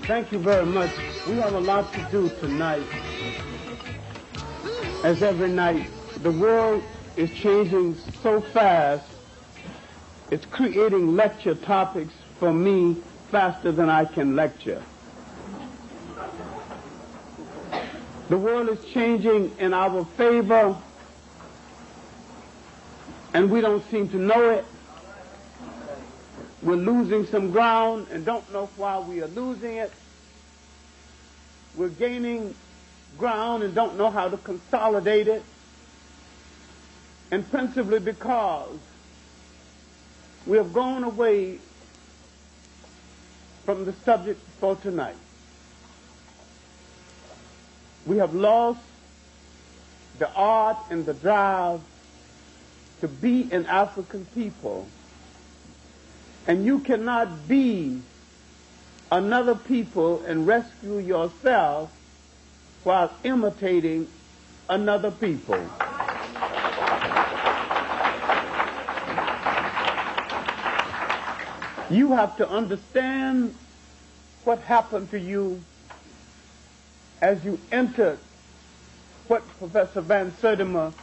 Thank you very much. We have a lot to do tonight. As every night, the world is changing so fast, it's creating lecture topics for me faster than I can lecture. The world is changing in our favor, and we don't seem to know it. We're losing some ground and don't know why we are losing it. We're gaining ground and don't know how to consolidate it. And principally because we have gone away from the subject for tonight. We have lost the art and the drive to be an African people. And you cannot be another people and rescue yourself while imitating another people. You have to understand what happened to you as you entered what Professor Van Sertima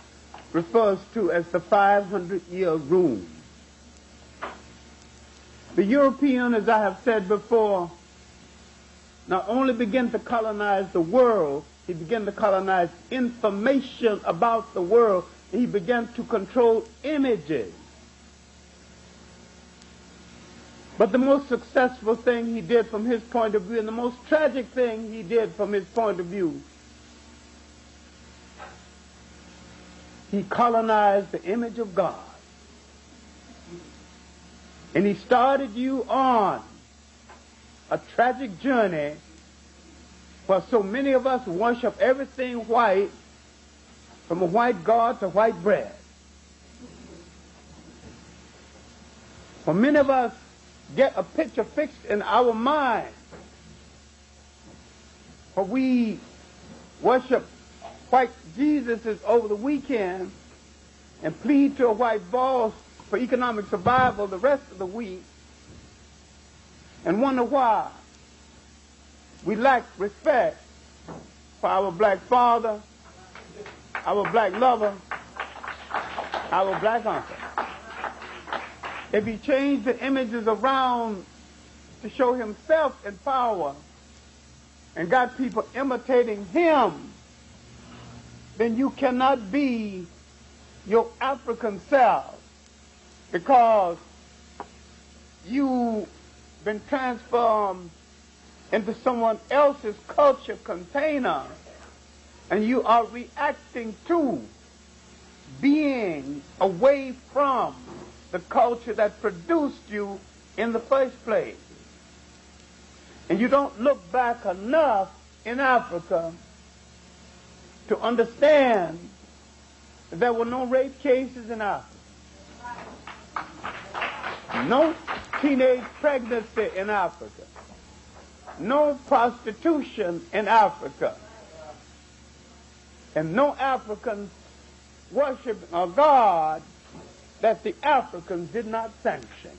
refers to as the 500-year room. The European, as I have said before, not only began to colonize the world, he began to colonize information about the world, and he began to control images. But the most successful thing he did from his point of view, and the most tragic thing he did from his point of view, he colonized the image of God. And he started you on a tragic journey where so many of us worship everything white, from a white God to white bread. For many of us get a picture fixed in our mind, where we worship white Jesuses over the weekend and plead to a white boss for economic survival the rest of the week, and wonder why we lack respect for our black father, our black lover, our black uncle. If he changed the images around to show himself in power and got people imitating him, then you cannot be your African self, because you've been transformed into someone else's culture container, and you are reacting to being away from the culture that produced you in the first place. And you don't look back enough in Africa to understand that there were no rape cases in Africa, no teenage pregnancy in Africa, no prostitution in Africa, and no Africans worshiping a God that the Africans did not sanction.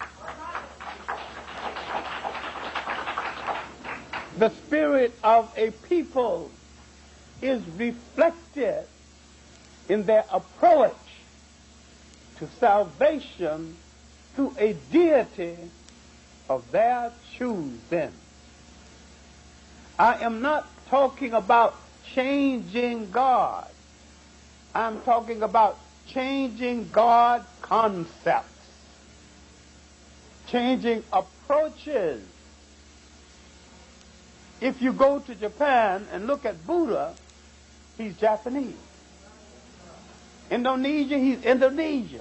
The spirit of a people is reflected in their approach to salvation through a deity of their choosing. I am not talking about changing God. I'm talking about changing God concepts, changing approaches. If you go to Japan and look at Buddha, he's Japanese. Indonesia, he's Indonesian.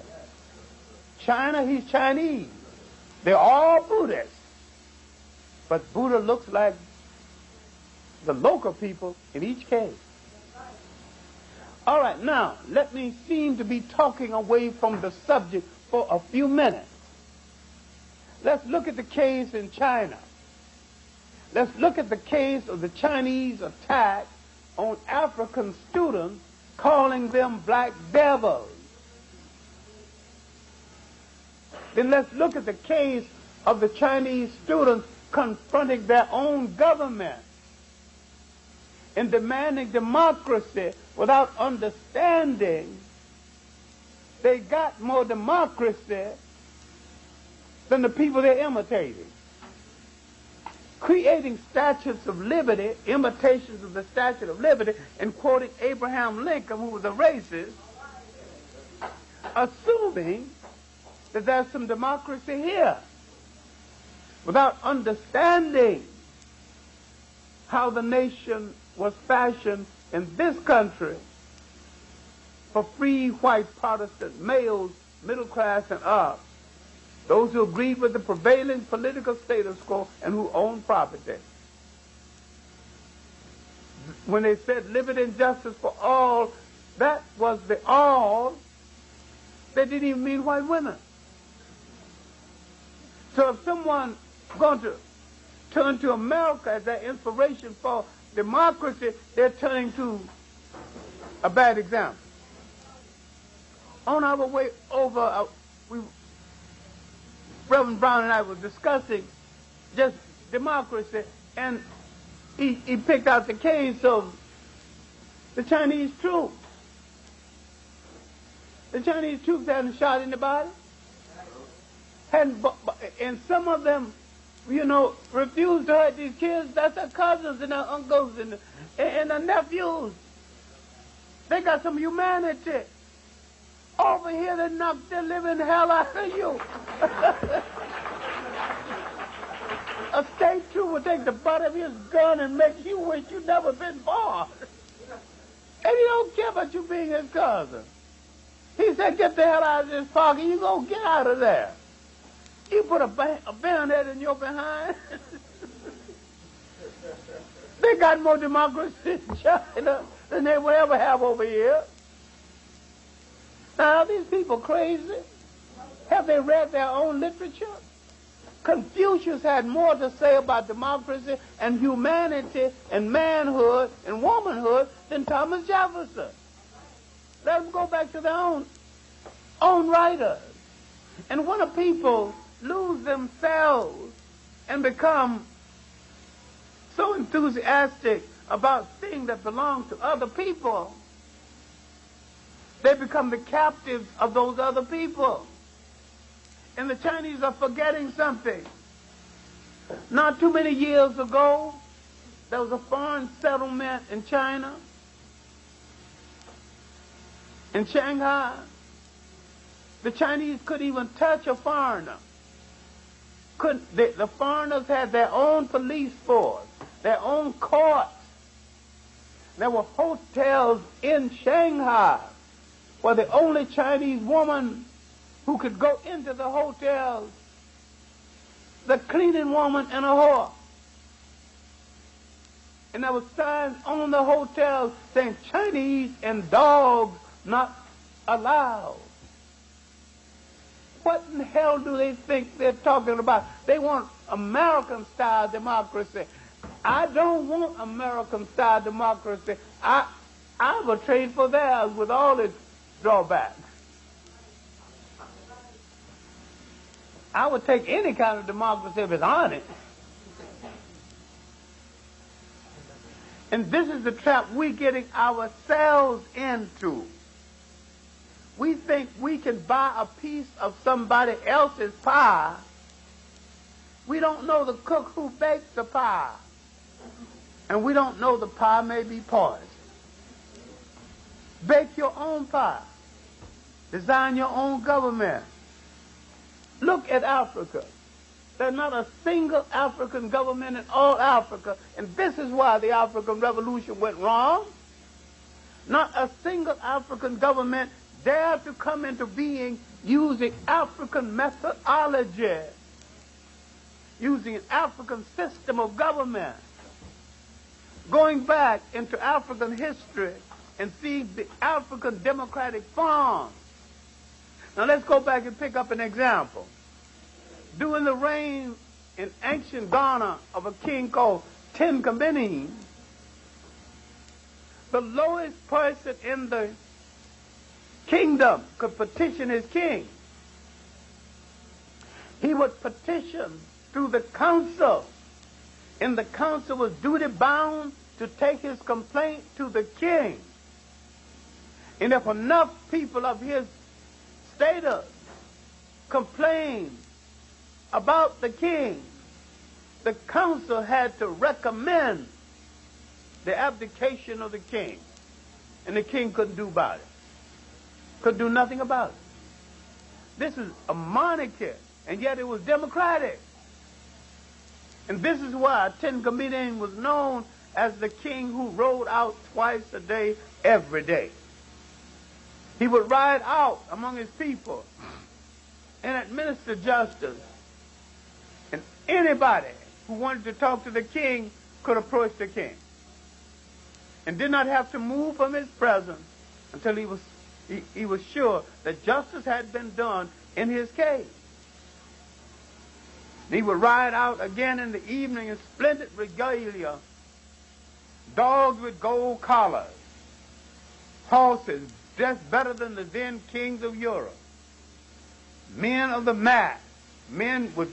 China, he's Chinese. They're all Buddhists. But Buddha looks like the local people in each case. All right, now, let me seem to be talking away from the subject for a few minutes. Let's look at the case in China. Let's look at the case of the Chinese attack on African students, calling them black devils. Then let's look at the case of the Chinese students confronting their own government and demanding democracy without understanding they got more democracy than the people they're imitating. Creating statues of liberty, imitations of the Statue of Liberty, and quoting Abraham Lincoln, who was a racist, assuming that there's some democracy here, without understanding how the nation was fashioned in this country for free white Protestant males, middle class and up, those who agreed with the prevailing political status quo and who owned property. When they said liberty and justice for all, that was the all. They didn't even mean white women. So if someone going to turn to America as their inspiration for democracy, they're turning to a bad example. On our way over, Reverend Brown and I were discussing just democracy, and he picked out the case of the Chinese troops. The Chinese troops hadn't shot anybody. And some of them, refused to hurt these kids. That's their cousins and their uncles and their nephews. They got some humanity. Over here, they knocked the living hell out of you. A state trooper would take the butt of his gun and make you wish you'd never been born. And he don't care about you being his cousin. He said, get the hell out of this pocket. You gonna get out of there. You put a bayonet in your behind. They got more democracy in China than they will ever have over here. Now, are these people crazy? Have they read their own literature? Confucius had more to say about democracy and humanity and manhood and womanhood than Thomas Jefferson. Let them go back to their own writers. And when a people lose themselves and become so enthusiastic about things that belong to other people, they become the captives of those other people. And the Chinese are forgetting something. Not too many years ago, there was a foreign settlement in China, in Shanghai. The Chinese couldn't even touch a foreigner. The foreigners had their own police force, their own courts. There were hotels in Shanghai where the only Chinese woman who could go into the hotels, the cleaning woman and a whore. And there were signs on the hotels saying Chinese and dogs not allowed. What in the hell do they think they're talking about? They want American-style democracy. I don't want American-style democracy. I will trade for theirs with all its drawbacks. I would take any kind of democracy if it's honest. And this is the trap we're getting ourselves into. We think we can buy a piece of somebody else's pie. We don't know the cook who bakes the pie. And we don't know the pie may be poisoned. Bake your own pie. Design your own government. Look at Africa. There's not a single African government in all Africa, and this is why the African Revolution went wrong. Not a single African government dared to come into being using African methodology, using an African system of government. Going back into African history and seeing the African democratic forms. Now let's go back and pick up an example. During the reign in ancient Ghana of a king called Tenkamini, the lowest person in the kingdom could petition his king. He would petition through the council and the council was duty bound to take his complaint to the king. And if enough people of his status complained about the king, the council had to recommend the abdication of the king. And the king couldn't do about it. Could do nothing about it. This is a monarchy, and yet it was democratic. And this is why Ten Comedian was known as the king who rode out twice a day, every day. He would ride out among his people and administer justice. And anybody who wanted to talk to the king could approach the king, and did not have to move from his presence until he was sure that justice had been done in his case. He would ride out again in the evening in splendid regalia, dogs with gold collars, horses dressed better than the then kings of Europe, men of the mat, men with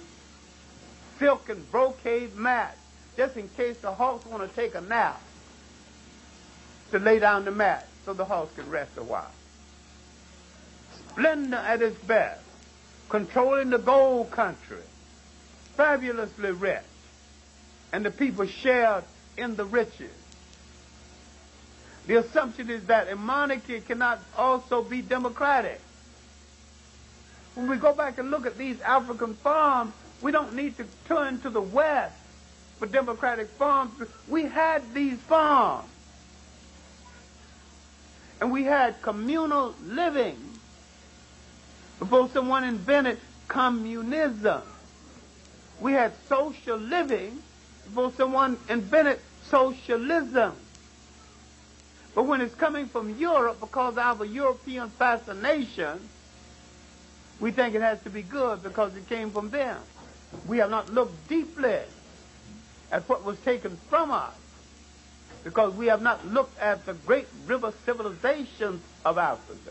silk and brocade mats, just in case the horse want to take a nap, to lay down the mat so the horse can rest a while. Splendor at its best, controlling the gold country, fabulously rich, and the people shared in the riches. The assumption is that a monarchy cannot also be democratic. When we go back and look at these African farms, we don't need to turn to the West for democratic farms. We had these farms. And we had communal living before someone invented communism. We had social living before someone invented socialism. But when it's coming from Europe, because of our European fascination, we think it has to be good because it came from them. We have not looked deeply at what was taken from us, because we have not looked at the great river civilizations of Africa.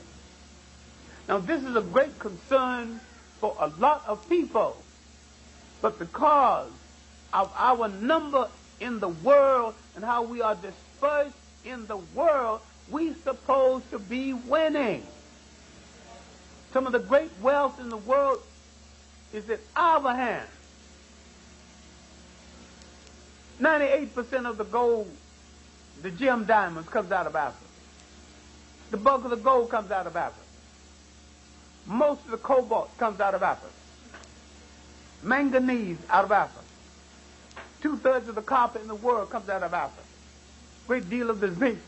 Now, this is a great concern for a lot of people, but because of our number in the world and how we are dispersed in the world, we're supposed to be winning. Some of the great wealth in the world is in our hands. 98% of the gold, the gem diamonds, comes out of Africa. The bulk of the gold comes out of Africa. Most of the cobalt comes out of Africa. Manganese out of Africa. 2/3 of the copper in the world comes out of Africa. Great deal of the zinc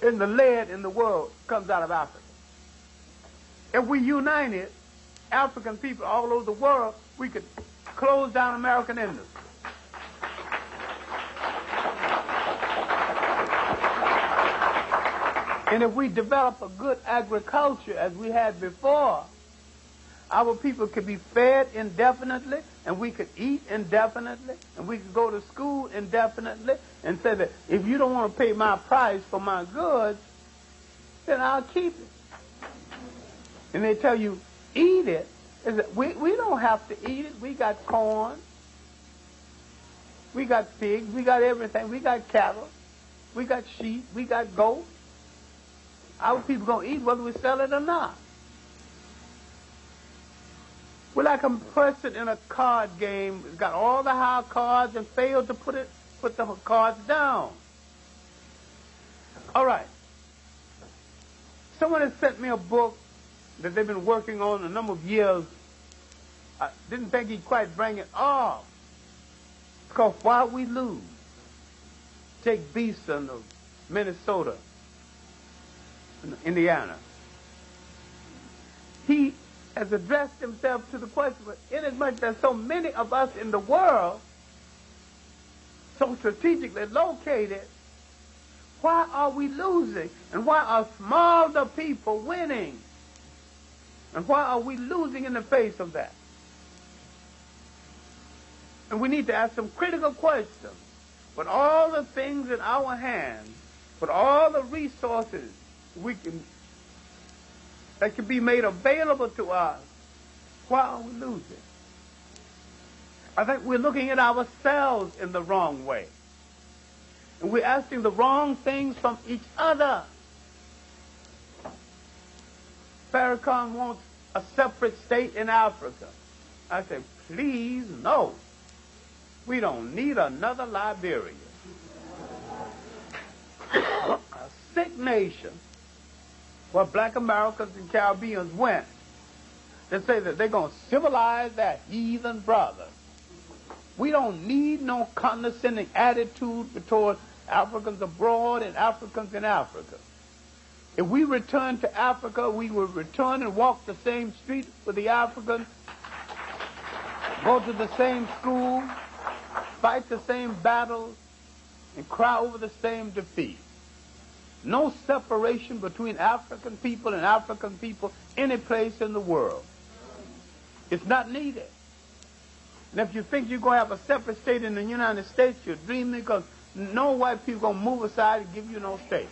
and the lead in the world comes out of Africa. If we united African people all over the world, we could close down American industry. And if we develop a good agriculture as we had before, our people could be fed indefinitely, and we could eat indefinitely, and we could go to school indefinitely, and say that if you don't want to pay my price for my goods, then I'll keep it. And they tell you, eat it. We don't have to eat it. We got corn. We got pigs. We got everything. We got cattle. We got sheep. We got goats. Our people going to eat whether we sell it or not. We're like a person in a card game who's got all the high cards and failed to put the cards down. All right. Someone has sent me a book that they've been working on a number of years. I didn't think he'd quite bring it off. It's called Why We Lose. Jake Beeson of Minnesota, Indiana. He has addressed himself to the question, but inasmuch there's so many of us in the world, so strategically located, why are we losing? And why are smaller people winning? And why are we losing in the face of that? And we need to ask some critical questions. With all the things in our hands, with all the resources that can be made available to us, why are we losing? I think we're looking at ourselves in the wrong way. And we're asking the wrong things from each other. Farrakhan wants a separate state in Africa. I say, please, no. We don't need another Liberia. A sick nation where black Americans and Caribbeans went. They say that they're going to civilize their heathen brothers. We don't need no condescending attitude toward Africans abroad and Africans in Africa. If we return to Africa, we will return and walk the same street with the Africans, go to the same school, fight the same battles, and cry over the same defeat. No separation between African people and African people any place in the world. It's not needed. And if you think you're going to have a separate state in the United States, you're dreaming, because no white people are going to move aside and give you no state.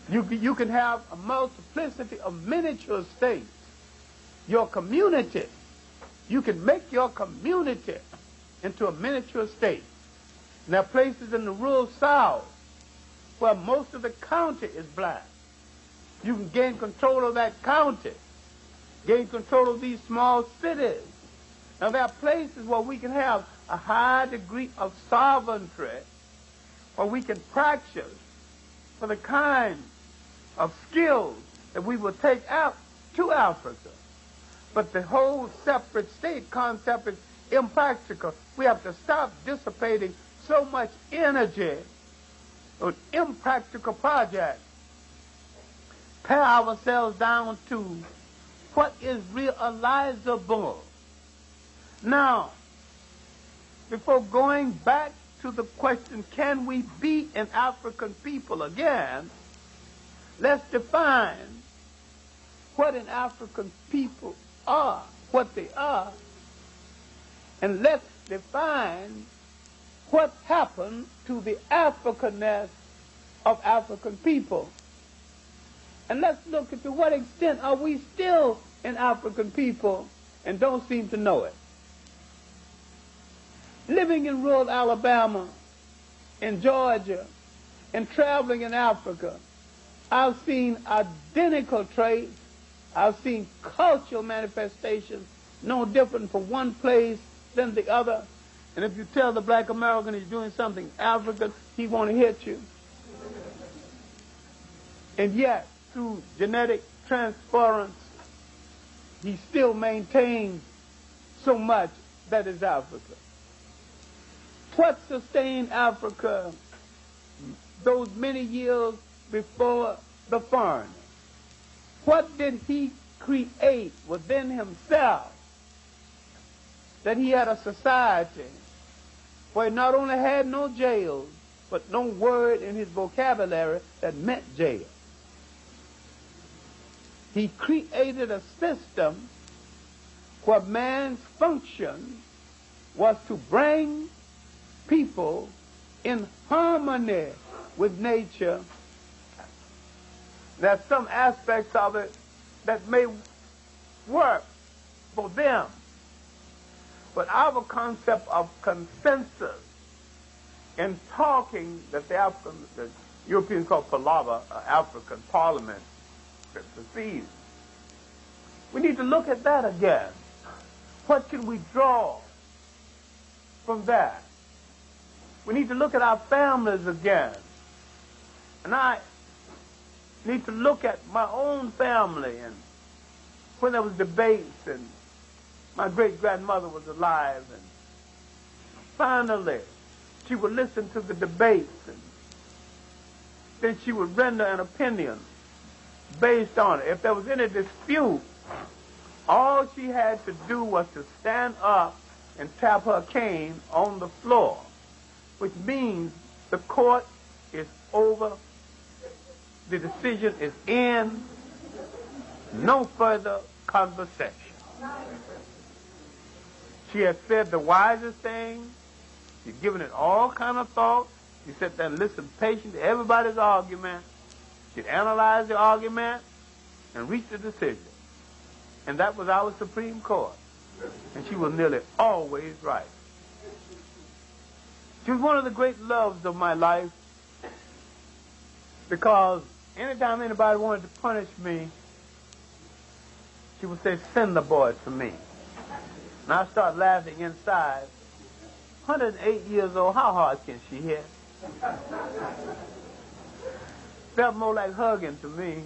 You can have a multiplicity of miniature states. Your community, you can make your community into a miniature state. And there are places in the rural South where most of the county is black. You can gain control of that county, gain control of these small cities. Now, there are places where we can have a high degree of sovereignty, where we can practice for the kind of skills that we will take out to Africa. But the whole separate state concept is impractical. We have to stop dissipating so much energy on impractical projects. Pare ourselves down to what is realizable. Now, before going back to the question, can we be an African people again, let's define what an African people are, what they are, and let's define what happened to the Africanness of African people. And let's look at to what extent are we still an African people and don't seem to know it. Living in rural Alabama, in Georgia, and traveling in Africa, I've seen identical traits. I've seen cultural manifestations no different from one place than the other. And if you tell the black American he's doing something African, he won't hit you. And yet, through genetic transference, he still maintains so much that is Africa. What sustained Africa those many years before the foreigner? What did he create within himself that he had a society where he not only had no jails, but no word in his vocabulary that meant jail? He created a system where man's function was to bring people in harmony with nature. There's some aspects of it that may work for them. But our concept of consensus in talking that the Europeans call palaver, African parliament, perceives. We need to look at that again. What can we draw from that? We need to look at our families again. And I need to look at my own family, and when there was debates and my great-grandmother was alive, and finally she would listen to the debates, and then she would render an opinion based on it. If there was any dispute, all she had to do was to stand up and tap her cane on the floor, which means the court is over, the decision is in, no further conversation. She had said the wisest thing. She'd given it all kind of thought. She sat there and listened patiently to everybody's argument. She'd analyze the argument and reach a decision. And that was our Supreme Court. And she was nearly always right. She was one of the great loves of my life, because anytime anybody wanted to punish me, she would say, send the boy to me. And I start laughing inside. 108 years old, how hard can she hit? Felt more like hugging to me.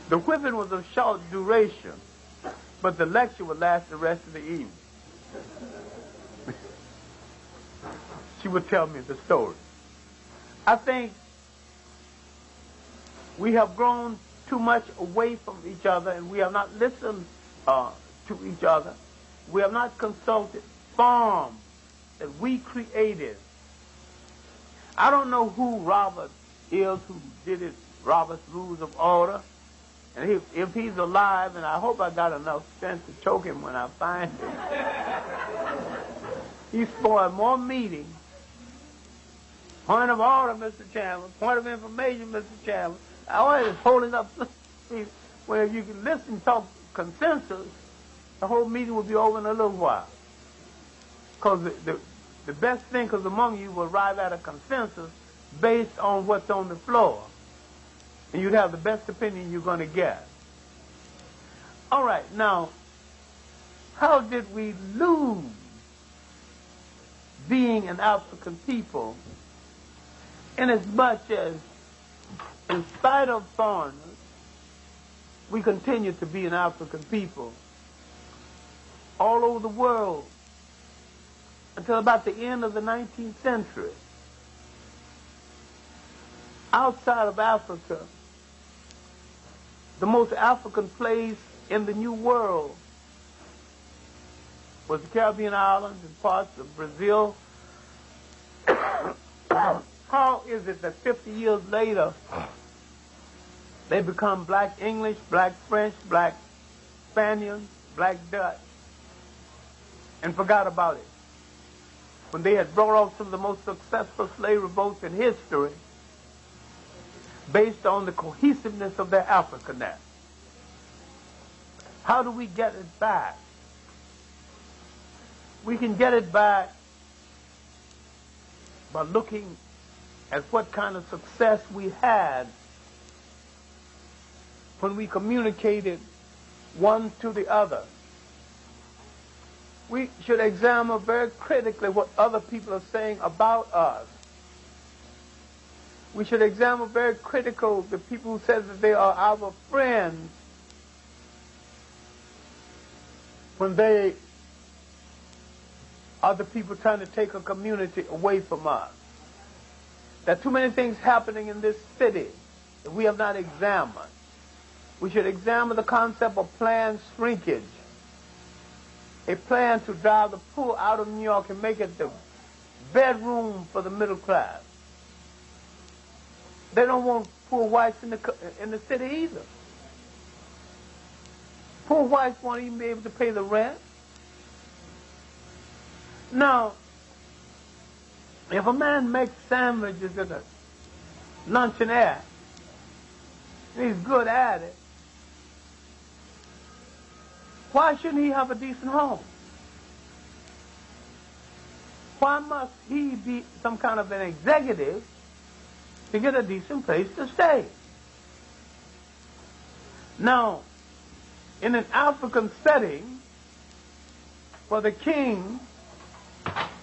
The whipping was of short duration, but the lecture would last the rest of the evening. She would tell me the story. I think we have grown too much away from each other, and we have not listened to each other. We have not consulted forms that we created. I don't know who Robert is, who did it, Robert's Rules of Order. And if he's alive, and I hope I got enough strength to choke him when I find him, he spoiled more meetings. Point of order, Mr. Chairman. Point of information, Mr. Chairman. I always holding up where if you can listen, talk consensus, the whole meeting will be over in a little while. Because the best thinkers among you will arrive at a consensus based on what's on the floor. And you'd have the best opinion you're going to get. All right, now, how did we lose being an African people, inasmuch as, in spite of foreigners, we continue to be an African people all over the world until about the end of the 19th century. Outside of Africa, the most African place in the New World was the Caribbean islands and parts of Brazil. How is it that 50 years later, they become black English, black French, black Spaniards, black Dutch, and forgot about it? When they had brought off some of the most successful slave revolts in history, based on the cohesiveness of their Africanness. How do we get it back? We can get it back by looking at what kind of success we had when we communicated one to the other. We should examine very critically what other people are saying about us. We should examine very critical the people who say that they are our friends when they are the people trying to take a community away from us. There are too many things happening in this city that we have not examined. We should examine the concept of planned shrinkage, a plan to drive the poor out of New York and make it the bedroom for the middle class. They don't want poor whites in the city either. Poor whites won't even be able to pay the rent. Now, if a man makes sandwiches at a luncheonette, and he's good at it, why shouldn't he have a decent home? Why must he be some kind of an executive to get a decent place to stay? Now, in an African setting, where the king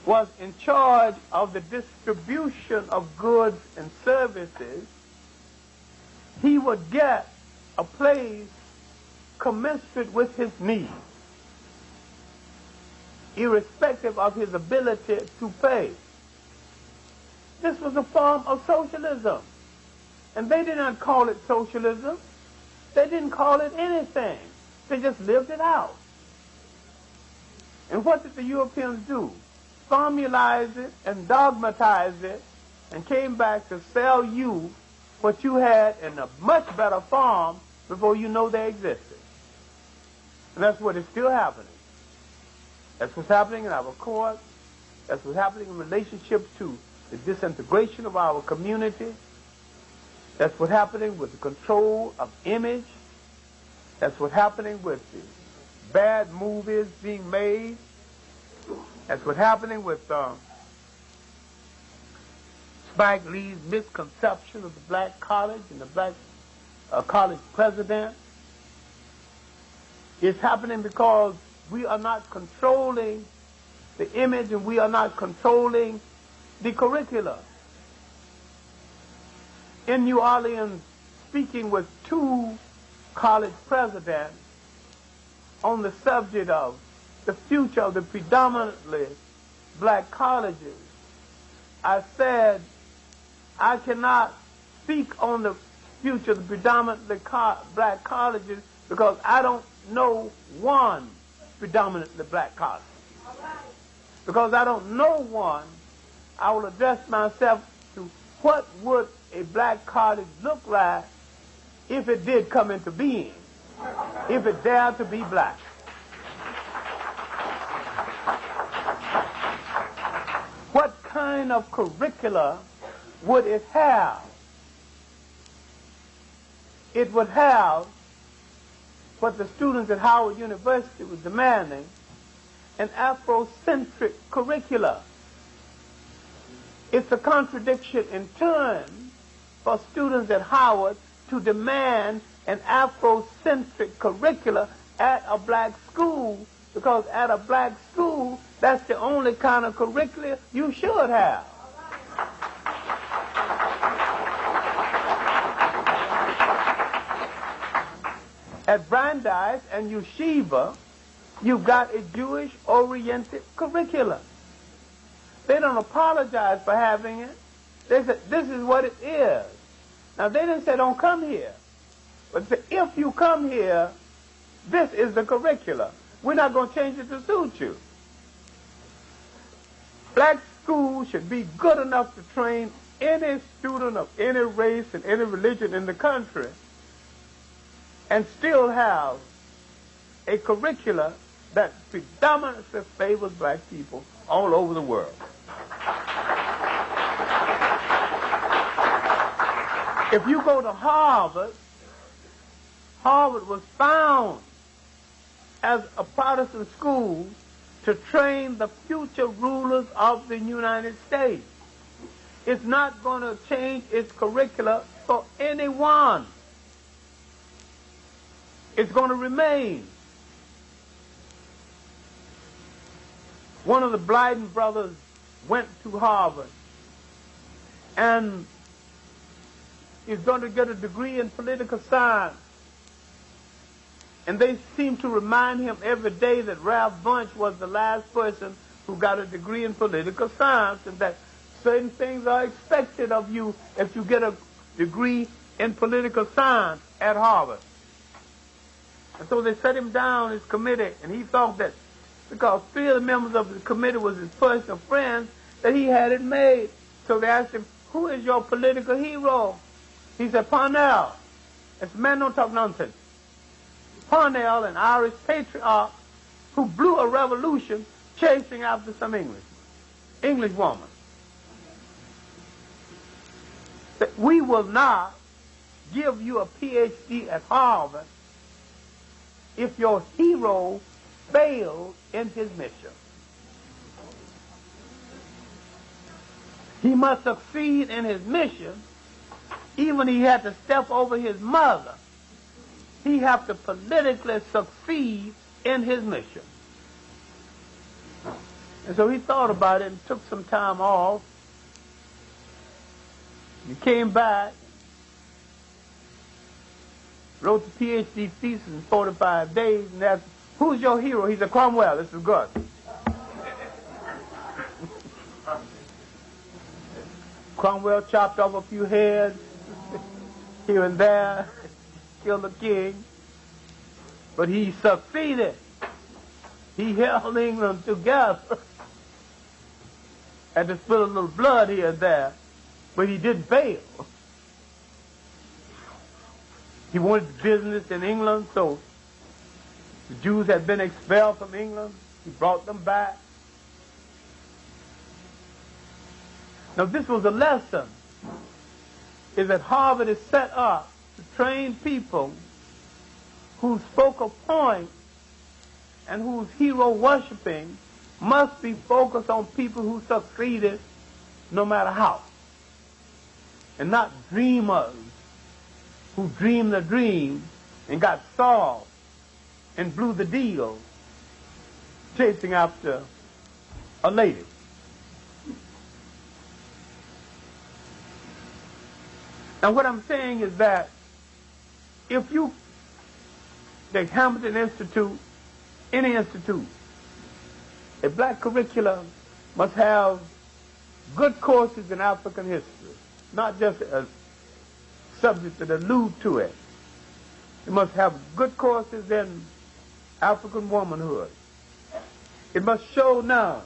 was in charge of the distribution of goods and services, he would get a place commensurate with his needs, irrespective of his ability to pay. This was a form of socialism. And they did not call it socialism. They didn't call it anything. They just lived it out. And what did the Europeans do? Formalize it and dogmatize it and came back to sell you what you had in a much better form before you know they existed. And that's what is still happening. That's what's happening in our courts. That's what's happening in relationship to the disintegration of our community. That's what's happening with the control of image. That's what's happening with the bad movies being made. That's what's happening with Spike Lee's misconception of the black college and the black college president. It's happening because we are not controlling the image and we are not controlling the curricula. In New Orleans, speaking with two college presidents on the subject of the future of the predominantly black colleges, I said, I cannot speak on the future of the predominantly black colleges because I don't know one predominantly black college. Because I don't know one, I will address myself to what would a black college look like if it did come into being, if it dared to be black. What kind of curricula would it have? It would have what the students at Howard University were demanding, an Afrocentric curricula. It's a contradiction in turn for students at Howard to demand an Afrocentric curricula at a black school, because at a black school, that's the only kind of curricula you should have. At Brandeis and Yeshiva, you've got a Jewish-oriented curriculum. They don't apologize for having it. They said, this is what it is. Now, they didn't say don't come here. But say, if you come here, this is the curriculum. We're not going to change it to suit you. Black schools should be good enough to train any student of any race and any religion in the country and still have a curricula that predominantly favors black people all over the world. If you go to Harvard, Harvard was found as a Protestant school to train the future rulers of the United States. It's not going to change its curricula for anyone. It's going to remain. One of the Blyden brothers went to Harvard and is going to get a degree in political science. And they seem to remind him every day that Ralph Bunche was the last person who got a degree in political science, and that certain things are expected of you if you get a degree in political science at Harvard. And so they set him down his committee, and he thought that because 3 of the members of the committee was his personal friends, that he had it made. So they asked him, who is your political hero? He said, Parnell. This man don't talk nonsense. Parnell, an Irish patriarch who blew a revolution chasing after some English woman. That we will not give you a PhD at Harvard if your hero failed in his mission. He must succeed in his mission, even he had to step over his mother. He have to politically succeed in his mission. And so he thought about it and took some time off. He came back, wrote the PhD thesis in 45 days, and asked, who's your hero? He said, Cromwell. This is good. Cromwell chopped off a few heads here and there, killed the king, but he succeeded. He held England together. Had to spill a little blood here and there, but he didn't fail. He wanted business in England, so the Jews had been expelled from England. He brought them back. Now this was a lesson is that Harvard is set up to train people whose focal point and whose hero worshiping must be focused on people who succeeded no matter how. And not dreamers who dreamed the dream and got solved and blew the deal chasing after a lady. Now what I'm saying is that if you take Hamilton Institute, any institute, a black curriculum must have good courses in African history, not just a subject that allude to it. It must have good courses in African womanhood. It must show now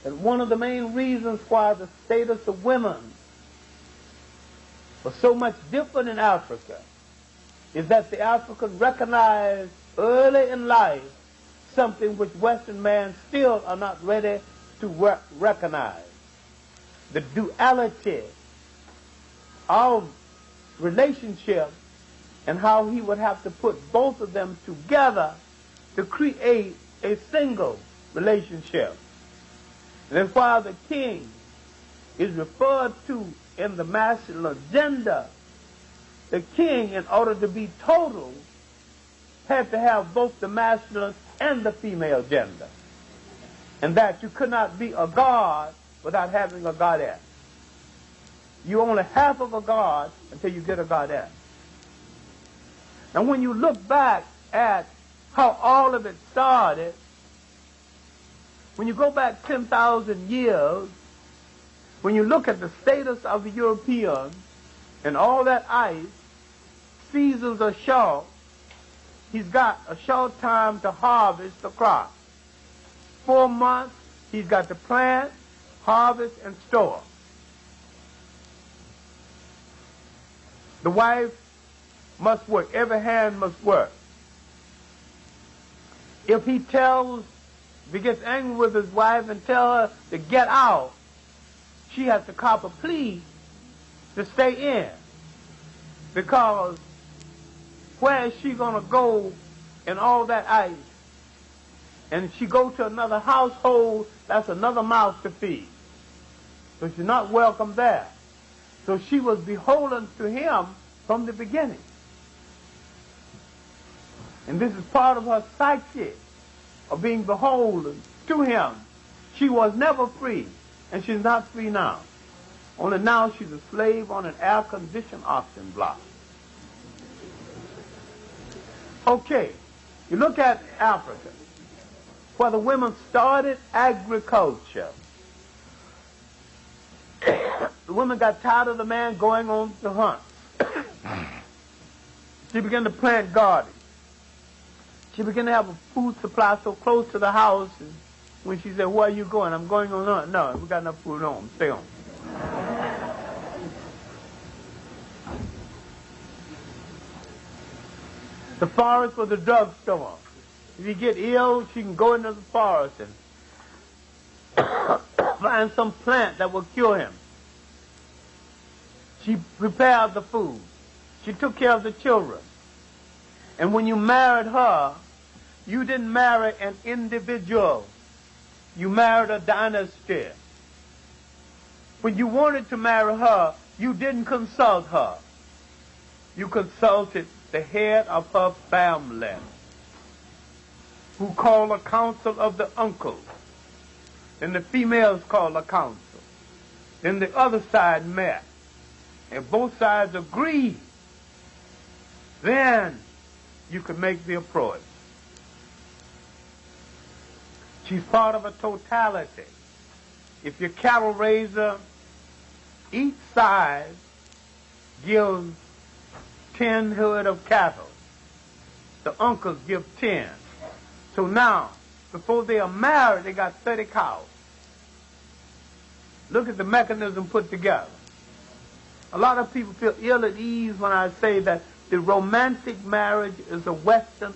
that one of the main reasons why the status of women was so much different in Africa is that the African recognized early in life something which Western men still are not ready to recognize. The duality of relationship and how he would have to put both of them together to create a single relationship. And that's why the king is referred to in the masculine gender. The king, in order to be total, had to have both the masculine and the female gender. And that you could not be a god without having a goddess. You're only half of a god until you get a goddess. And when you look back at how all of it started, when you go back 10,000 years, when you look at the status of the Europeans and all that ice, seasons are short. He's got a short time to harvest the crop. 4 months, he's got to plant, harvest, and store. The wife must work. Every hand must work. If he gets angry with his wife and tell her to get out, she has to cop a plea to stay in. Because where is she going to go in all that ice? And if she go to another household, that's another mouth to feed. So she's not welcome there. So she was beholden to him from the beginning. And this is part of her psyche, of being beholden to him. She was never free, and she's not free now. Only now she's a slave on an air-conditioned auction block. Okay, you look at Africa, where the women started agriculture. The women got tired of the man going on to hunt. She began to plant gardens. She began to have a food supply so close to the house. And when she said, "Where are you going?" "I'm going on hunt." "No, we got enough food at home. Stay home." The forest was a drugstore. If you get ill, she can go into the forest and find some plant that will cure him. She prepared the food. She took care of the children. And when you married her, you didn't marry an individual. You married a dynasty. When you wanted to marry her, you didn't consult her. You consulted the head of her family, who called a council of the uncles. Then the females called a council. Then the other side met. And both sides agreed. Then you could make the approach. She's part of a totality. If you're cattle raiser, each side gives 10 head of cattle. The uncles give 10. So now, before they are married, they got 30 cows. Look at the mechanism put together. A lot of people feel ill at ease when I say that the romantic marriage is a Western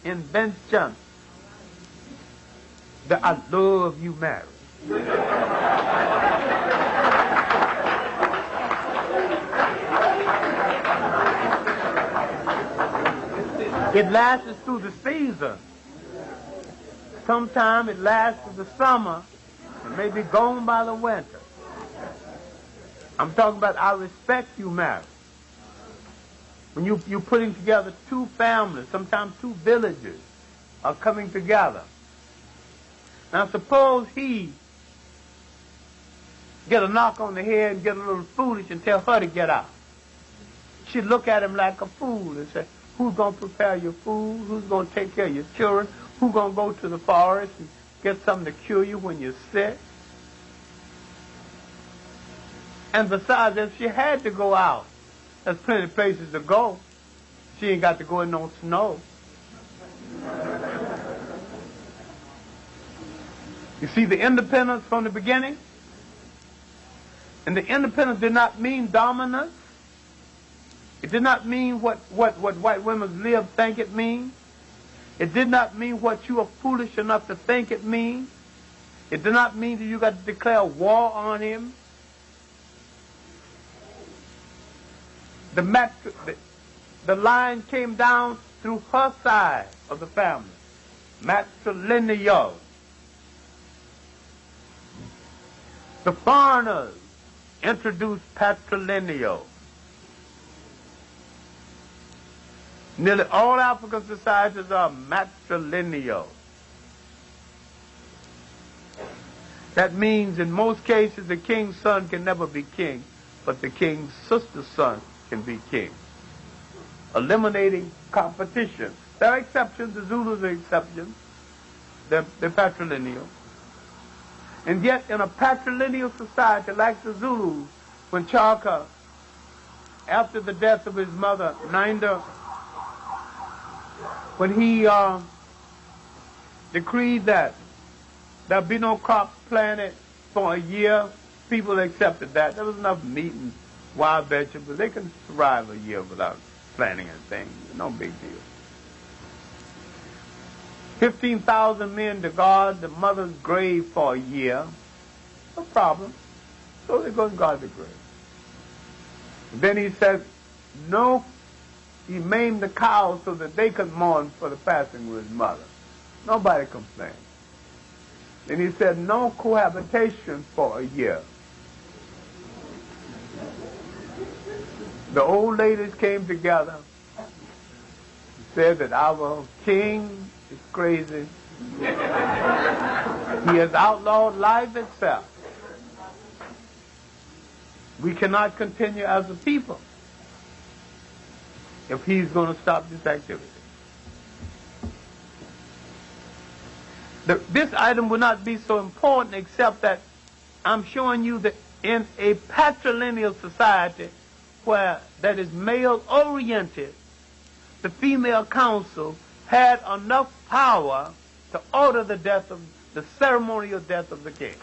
invention. The "I love you" marriage. It lasts through the season. Sometimes it lasts through the summer. It may be gone by the winter. I'm talking about I respect you marriage. When you're putting together two families, sometimes two villages are coming together. Now suppose he get a knock on the head and get a little foolish and tell her to get out. She'd look at him like a fool and say, who's going to prepare your food? Who's going to take care of your children? Who's going to go to the forest and get something to cure you when you're sick? And besides, if she had to go out, there's plenty of places to go. She ain't got to go in no snow. You see the independence from the beginning? And the independence did not mean dominance. It did not mean what white women live think it means. It did not mean what you are foolish enough to think it means. It did not mean that you got to declare war on him. The line came down through her side of the family. Matrilineal. The foreigners introduced patrilineal. Nearly all African societies are matrilineal. That means in most cases the king's son can never be king, but the king's sister's son can be king. Eliminating competition. There are exceptions, the Zulus are exceptions. They're patrilineal. And yet in a patrilineal society like the Zulus, when Clarke, after the death of his mother, Ninda, when he decreed that there'll be no crops planted for a year, people accepted that. There was enough meat and wild vegetables. They can survive a year without planting anything. No big deal. 15,000 men to guard the mother's grave for a year. No problem. So they go and guard the grave. Then he said, no, he maimed the cows so that they could mourn for the passing of his mother. Nobody complained. Then he said, no cohabitation for a year. The old ladies came together, said that our king is crazy. He has outlawed life itself. We cannot continue as a people if he's going to stop this activity. This item will not be so important except that I'm showing you that in a patrilineal society where that is male-oriented, the female council had enough power to order the ceremonial death of the king.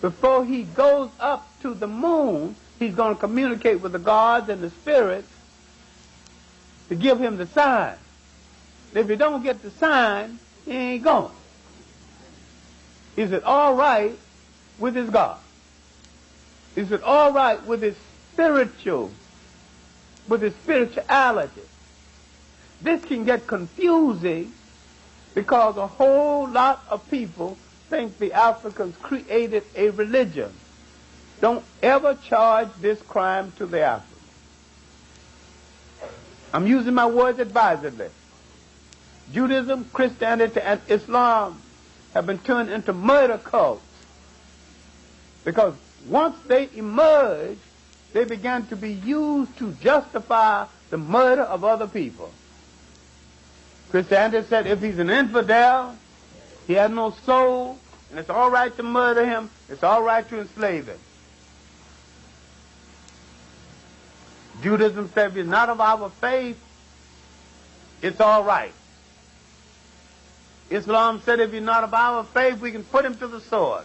Before he goes up to the moon, he's going to communicate with the gods and the spirits to give him the sign. If he don't get the sign, he ain't going. Is it all right with his God? Is it all right with his spirituality? This can get confusing because a whole lot of people think the Africans created a religion. Don't ever charge this crime to the Africans. I'm using my words advisedly. Judaism, Christianity, and Islam have been turned into murder cults because once they emerged, they began to be used to justify the murder of other people. Christianity said if he's an infidel, he has no soul, and it's all right to murder him, it's all right to enslave him. Judaism said if he's not of our faith, it's all right. Islam said if he's not of our faith, we can put him to the sword.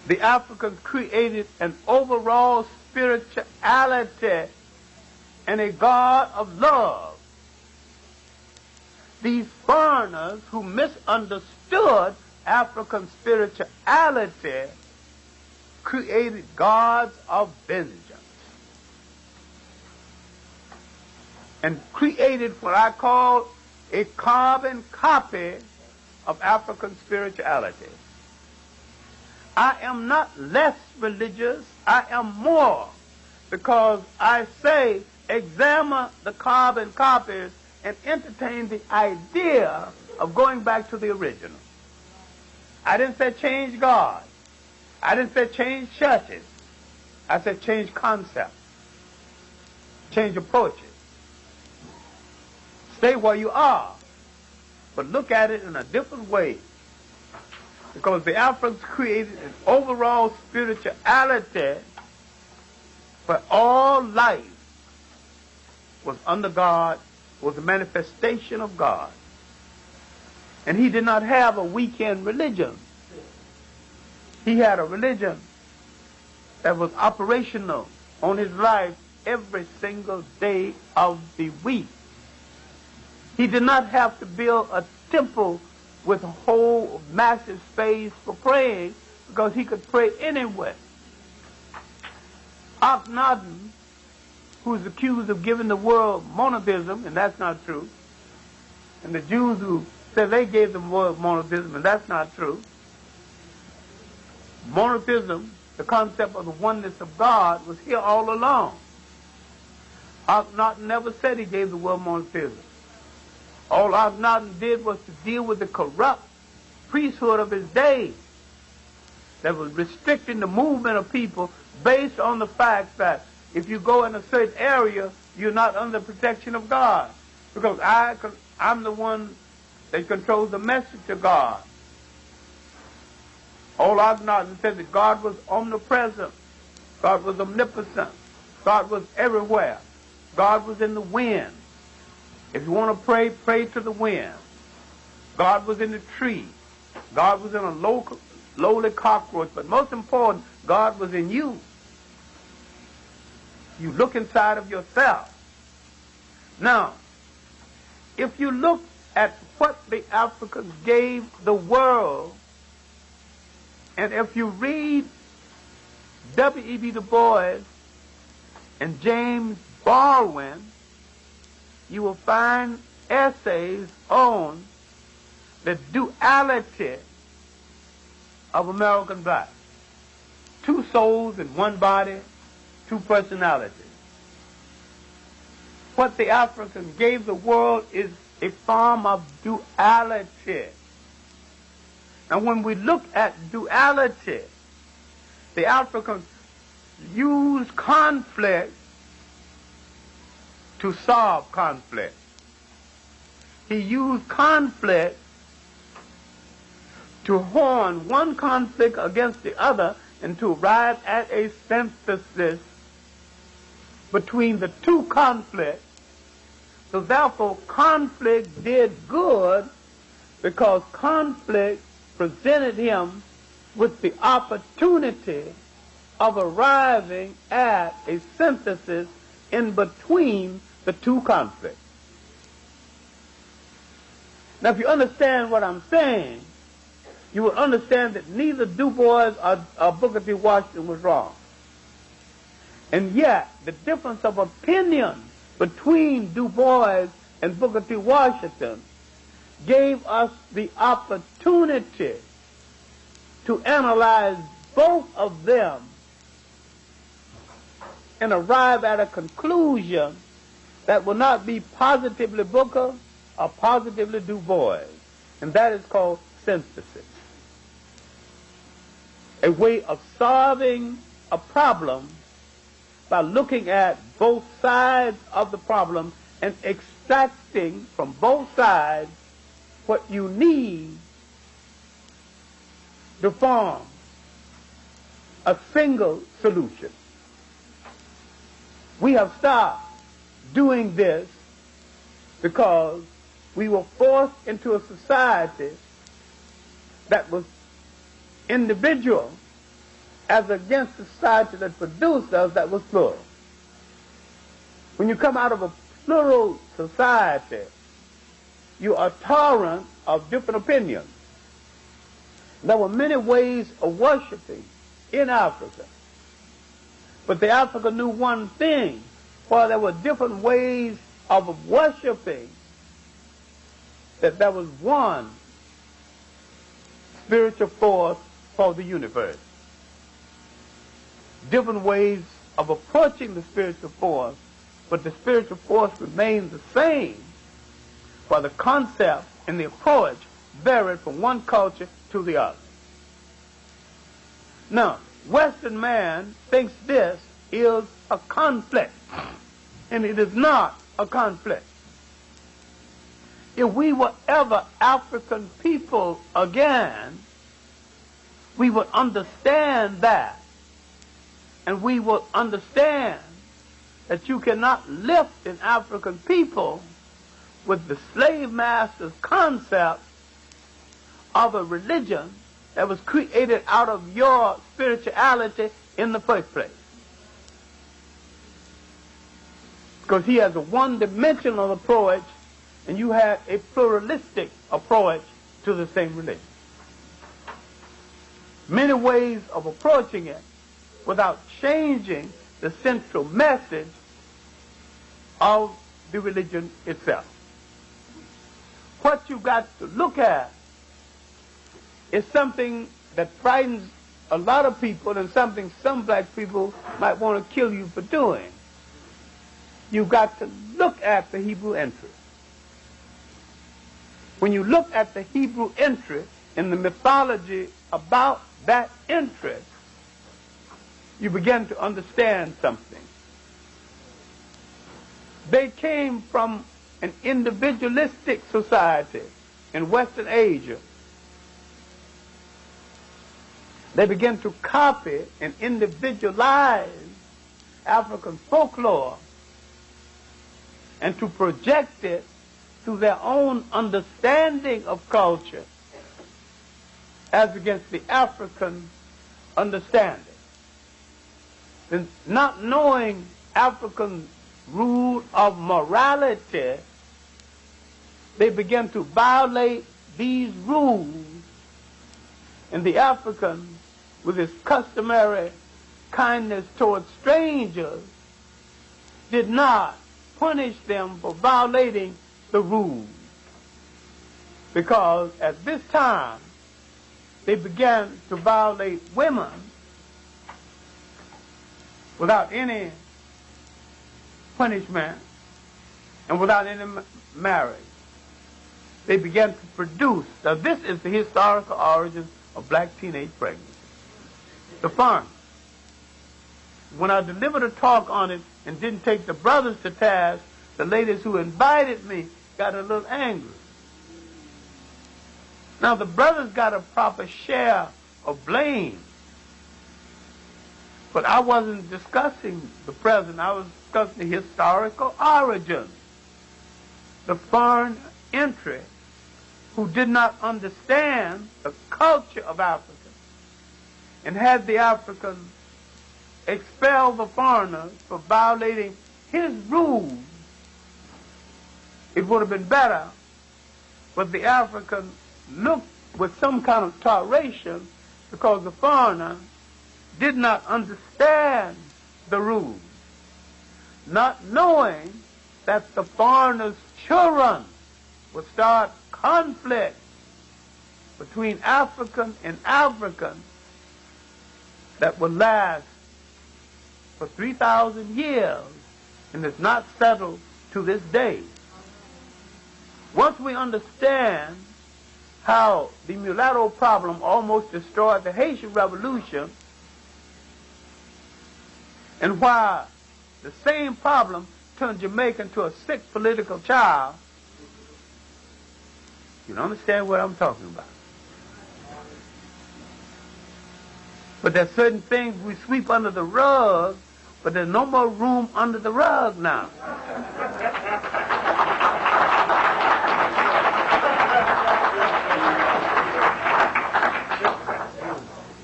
The Africans created an overall spirituality and a God of love. These foreigners who misunderstood African spirituality created gods of vengeance. and created what I call a carbon copy of African spirituality. I am not less religious, I am more, because I say examine the carbon copies and entertain the idea of going back to the original. I didn't say change God. I didn't say change churches. I said change concepts, change approaches. Stay where you are, but look at it in a different way. Because the Africans created an overall spirituality where all life was under God, was a manifestation of God. And he did not have a weekend religion. He had a religion that was operational on his life every single day of the week. He did not have to build a temple with a whole massive space for praying, because he could pray anywhere. Akhenaten, who is accused of giving the world monotheism, and that's not true, and the Jews who said they gave the world monotheism, and that's not true. Monotheism, the concept of the oneness of God, was here all along. Akhenaten never said he gave the world monotheism. All Akhenaten did was to deal with the corrupt priesthood of his day that was restricting the movement of people based on the fact that if you go in a certain area, you're not under the protection of God. Because I'm the one that controls the message to God. Old Akhenaten said that God was omnipresent. God was omnipotent. God was everywhere. God was in the wind. If you want to pray, pray to the wind. God was in the tree. God was in a lowly cockroach. But most important, God was in you. You look inside of yourself. Now, if you look at what the Africans gave the world, and if you read W.E.B. Du Bois and James Baldwin, you will find essays on the duality of American blacks. Two souls in one body, two personalities. What the Africans gave the world is a form of duality. And when we look at duality, the Africans use conflict to solve conflict. He used conflict to horn one conflict against the other and to arrive at a synthesis between the two conflicts. So therefore, conflict did good because conflict presented him with the opportunity of arriving at a synthesis in between the two conflicts. Now, if you understand what I'm saying, you will understand that neither Du Bois or Booker T. Washington was wrong. And yet, the difference of opinion between Du Bois and Booker T. Washington gave us the opportunity to analyze both of them and arrive at a conclusion that will not be positively Booker or positively Du Bois. And that is called synthesis. A way of solving a problem by looking at both sides of the problem and extracting from both sides what you need to form a single solution. We have stopped doing this because we were forced into a society that was individual as against the society that produced us that was plural. When you come out of a plural society, you are tolerant of different opinions. There were many ways of worshiping in Africa. But the Africa knew one thing: while there were different ways of worshiping that there was one spiritual force for the universe. Different ways of approaching the spiritual force, but the spiritual force remained the same, but the concept and the approach varied from one culture to the other. Now, Western man thinks this is a conflict, and it is not a conflict. If we were ever African people again, we would understand that, and we would understand that you cannot lift an African people with the slave master's concept of a religion that was created out of your spirituality in the first place. Because he has a one-dimensional approach, and you have a pluralistic approach to the same religion. Many ways of approaching it without changing the central message of the religion itself. What you got to look at is something that frightens a lot of people, and something some black people might want to kill you for doing. You've got to look at the Hebrew entry. When you look at the Hebrew entry and the mythology about that entry, you begin to understand something. They came from an individualistic society in Western Asia. They began to copy and individualize African folklore and to project it through their own understanding of culture as against the African understanding. And not knowing African rule of morality, they began to violate these rules, and the African, with his customary kindness towards strangers, did not punish them for violating the rules. Because at this time, they began to violate women without any punishment and without any marriage. They began to produce. Now, this is the historical origin of black teenage pregnancy. The farm. When I delivered a talk on it and didn't take the brothers to task, the ladies who invited me got a little angry. Now, the brothers got a proper share of blame, but I wasn't discussing the present. I was discussing the historical origin. The foreign entry who did not understand the culture of Africa and had the Africans expel the foreigners for violating his rules. It would have been better, but the African looked with some kind of toleration because the foreigner did not understand the rules, not knowing that the foreigner's children would start conflict between African and African that would last for 3,000 years and is not settled to this day. Once we understand how the mulatto problem almost destroyed the Haitian Revolution, and why the same problem turned Jamaica into a sick political child, you don't understand what I'm talking about. But there's certain things we sweep under the rug, but there's no more room under the rug now.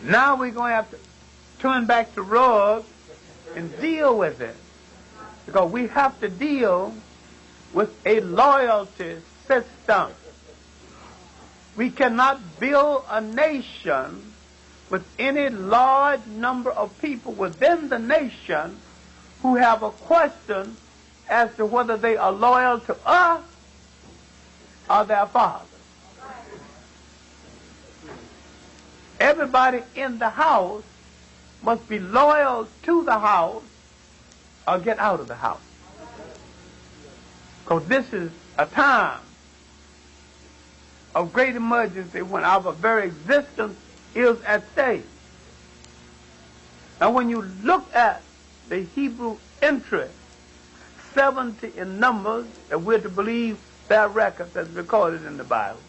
Now we're going to have to turn back the rug and deal with it. Because we have to deal with a loyalty system. We cannot build a nation with any large number of people within the nation who have a question as to whether they are loyal to us or their father. Everybody in the house must be loyal to the house or get out of the house. Because this is a time of great emergency when our very existence is at stake. Now when you look at the Hebrew entry, 70 in numbers, that we're to believe their records as recorded in the Bible,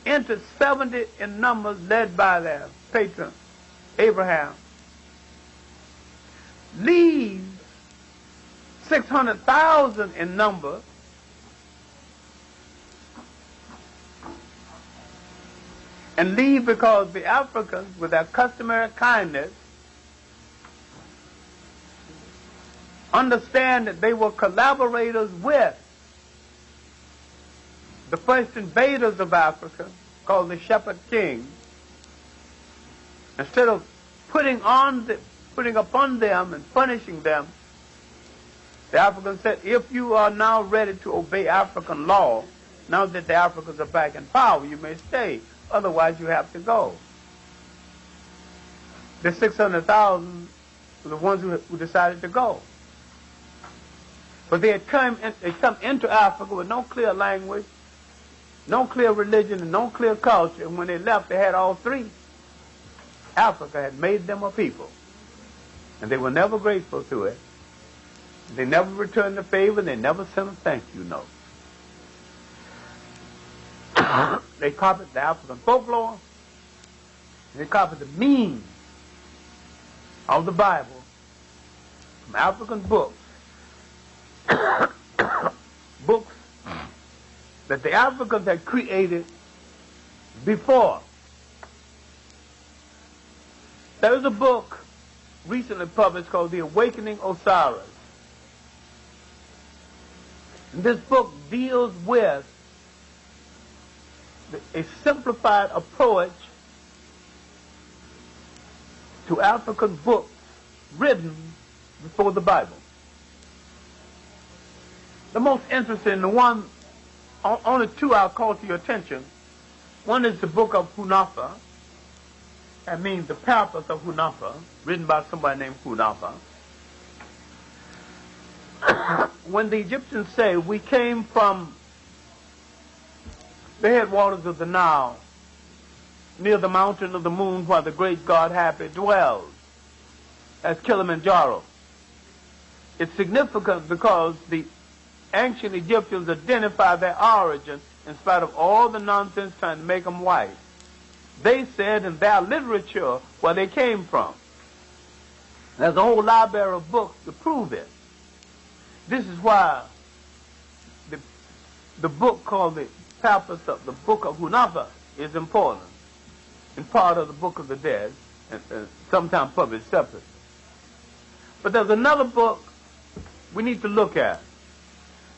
entered 70 in numbers led by their patron Abraham, leaves 600,000 in number, and leave because the Africans, with their customary kindness, understand that they were collaborators with the first invaders of Africa, called the Shepherd Kings. Instead of putting upon them and punishing them, the Africans said, if you are now ready to obey African law, now that the Africans are back in power, you may stay. Otherwise, you have to go. The 600,000 were the ones who decided to go. But they had come into Africa with no clear language, no clear religion, and no clear culture. And when they left, they had all three. Africa had made them a people. And they were never grateful to it. They never returned the favor. They never sent a thank you note. They copied the African folklore. They copied the meaning of the Bible from African books. Books that the Africans had created before. There is a book recently published called The Awakening Osiris. And this book deals with a simplified approach to African books written before the Bible. The most interesting, the one, only two I'll call to your attention. One is the book of Hunafa. That means the purpose of Hunafa, written by somebody named Hunafa. When the Egyptians say, we came from the headwaters of the Nile, near the mountain of the moon where the great god Hapi dwells, as Kilimanjaro. It's significant because the ancient Egyptians identify their origin in spite of all the nonsense trying to make them white. They said in their literature where they came from. There's a whole library of books to prove it. This is why the book called the purpose of the Book of Hunafa is important, and part of the Book of the Dead, and sometimes published separately. But there's another book we need to look at.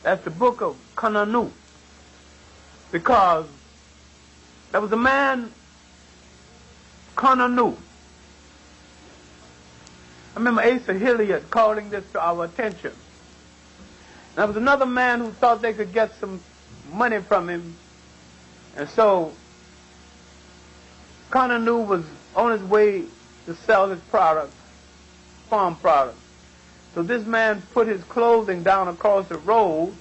That's the book of Kananu. Because there was a man, Kananu. I remember Asa Hilliard calling this to our attention. There was another man who thought they could get some money from him. And so Kananu was on his way to sell his products, farm products. So this man put his clothing down across the road.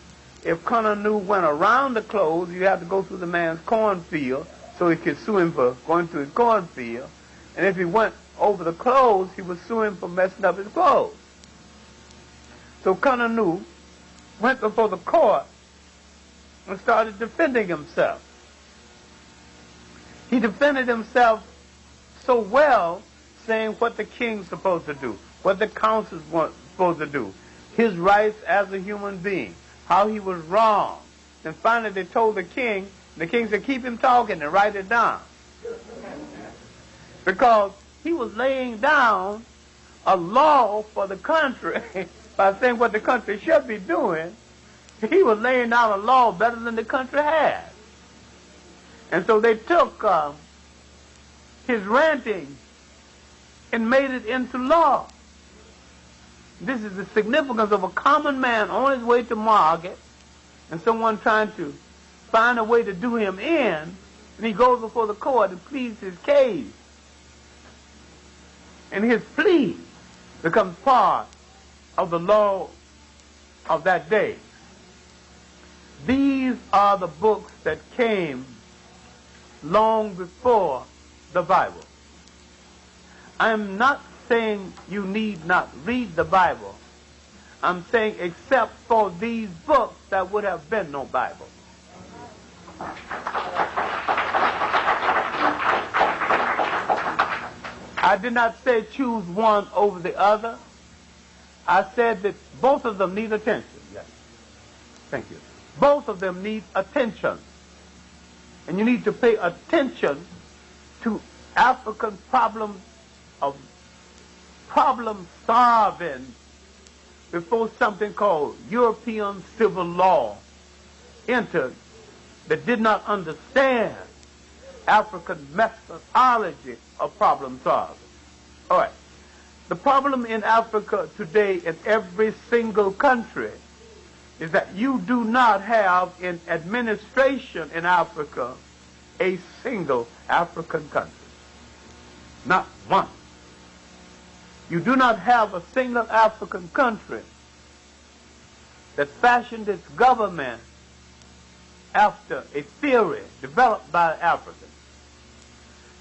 If Kananu went around the clothes, you had to go through the man's cornfield so he could sue him for going through his cornfield. And if he went over the clothes, he would sue him for messing up his clothes. So Kananu went before the court and started defending himself. He defended himself so well, saying what the king's supposed to do, what the council's supposed to do, his rights as a human being, how he was wrong. And finally they told the king said, keep him talking and write it down. Because he was laying down a law for the country by saying what the country should be doing. He was laying down a law better than the country had. And so they took his ranting and made it into law. This is the significance of a common man on his way to market and someone trying to find a way to do him in, and he goes before the court and pleads his case. And his plea becomes part of the law of that day. These are the books that came long before the Bible. I'm not saying you need not read the Bible. I'm saying except for these books, there would have been no Bible. I did not say choose one over the other. I said that both of them need attention. Yes. Thank you. Both of them need attention. And you need to pay attention to African problems of problem solving before something called European civil law entered that did not understand African methodology of problem solving. All right. The problem in Africa today in every single country is that you do not have in administration in Africa a single African country. Not one. You do not have a single African country that fashioned its government after a theory developed by Africans.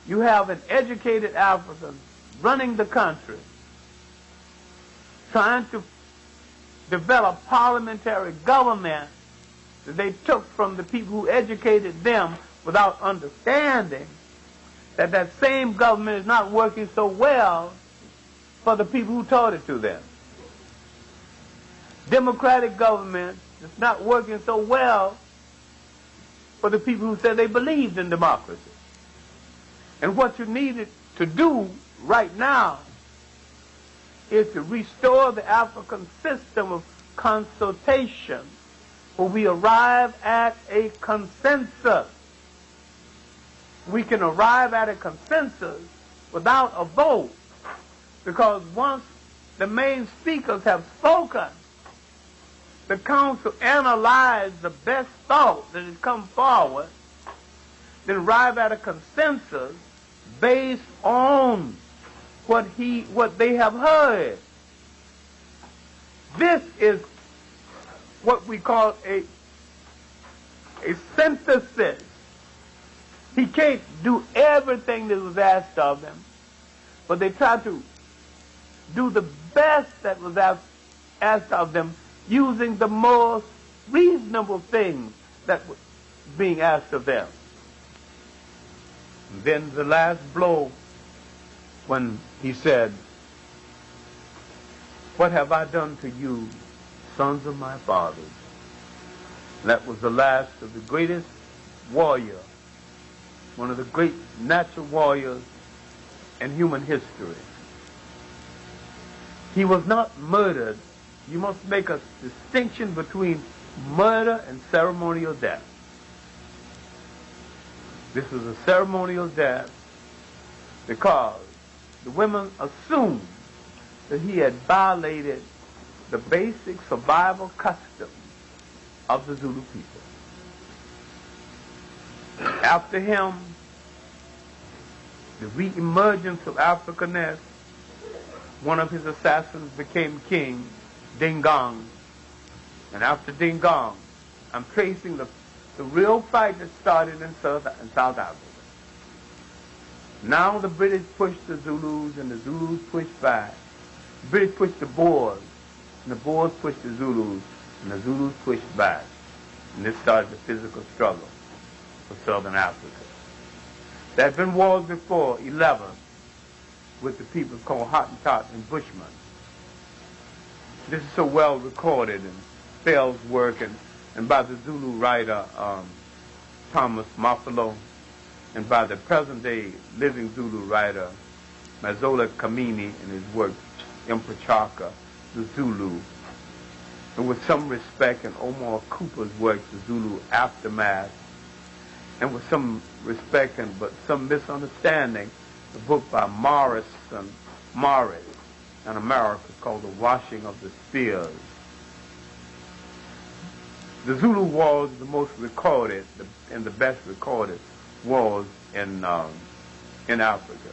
You have an educated African running the country, trying to develop parliamentary government that they took from the people who educated them without understanding that that same government is not working so well for the people who taught it to them. Democratic government is not working so well for the people who said they believed in democracy. And what you needed to do right now is to restore the African system of consultation where we arrive at a consensus. We can arrive at a consensus without a vote, because once the main speakers have spoken, the council analyzed the best thought that has come forward, then arrive at a consensus based on what they have heard. This is what we call a synthesis. He can't do everything that was asked of them, but they try to do the best that was asked of them using the most reasonable things that were being asked of them. And then the last blow, when he said, "What have I done to you, sons of my fathers?" That was the last of the greatest warrior, one of the great natural warriors in human history. He was not murdered. You must make a distinction between murder and ceremonial death. This was a ceremonial death because the women assumed that he had violated the basic survival customs of the Zulu people. After him, the re-emergence of Africanness, one of his assassins became king, Dingang. And after Dingang, I'm tracing the real fight that started in South Africa. Now the British pushed the Zulus, and the Zulus pushed back. The British pushed the Boers, and the Boers pushed the Zulus, and the Zulus pushed back. And this started the physical struggle for Southern Africa. There had been wars before, 11, with the people called Hottentot and Bushmen. This is so well recorded in Fell's work and by the Zulu writer Thomas Mafolo, and by the present-day living Zulu writer Mazola Kamini in his work Impachaka, the Zulu, and with some respect in Omar Cooper's work, The Zulu Aftermath, and with some respect and but some misunderstanding, the book by Morris, in America called the washing of the spears. The Zulu Wars is the most recorded and the best recorded wars in Africa.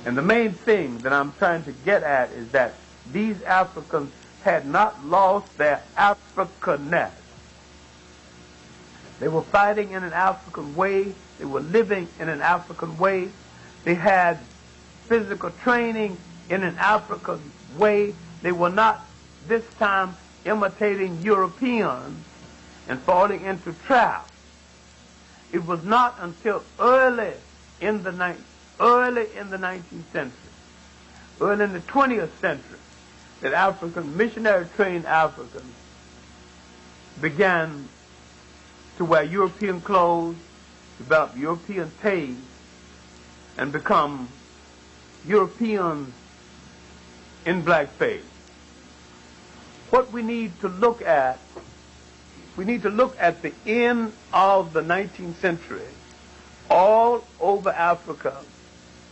And the main thing that I'm trying to get at is that these Africans had not lost their Africanness. They were fighting in an African way. They were living in an African way. They had physical training in an African way. They were not this time imitating Europeans and falling into traps. It was not until early in the 19th century, early in the 20th century, that African missionary-trained Africans began to wear European clothes, develop European tastes, and become Europeans in blackface. What we need to look at the end of the 19th century, all over Africa,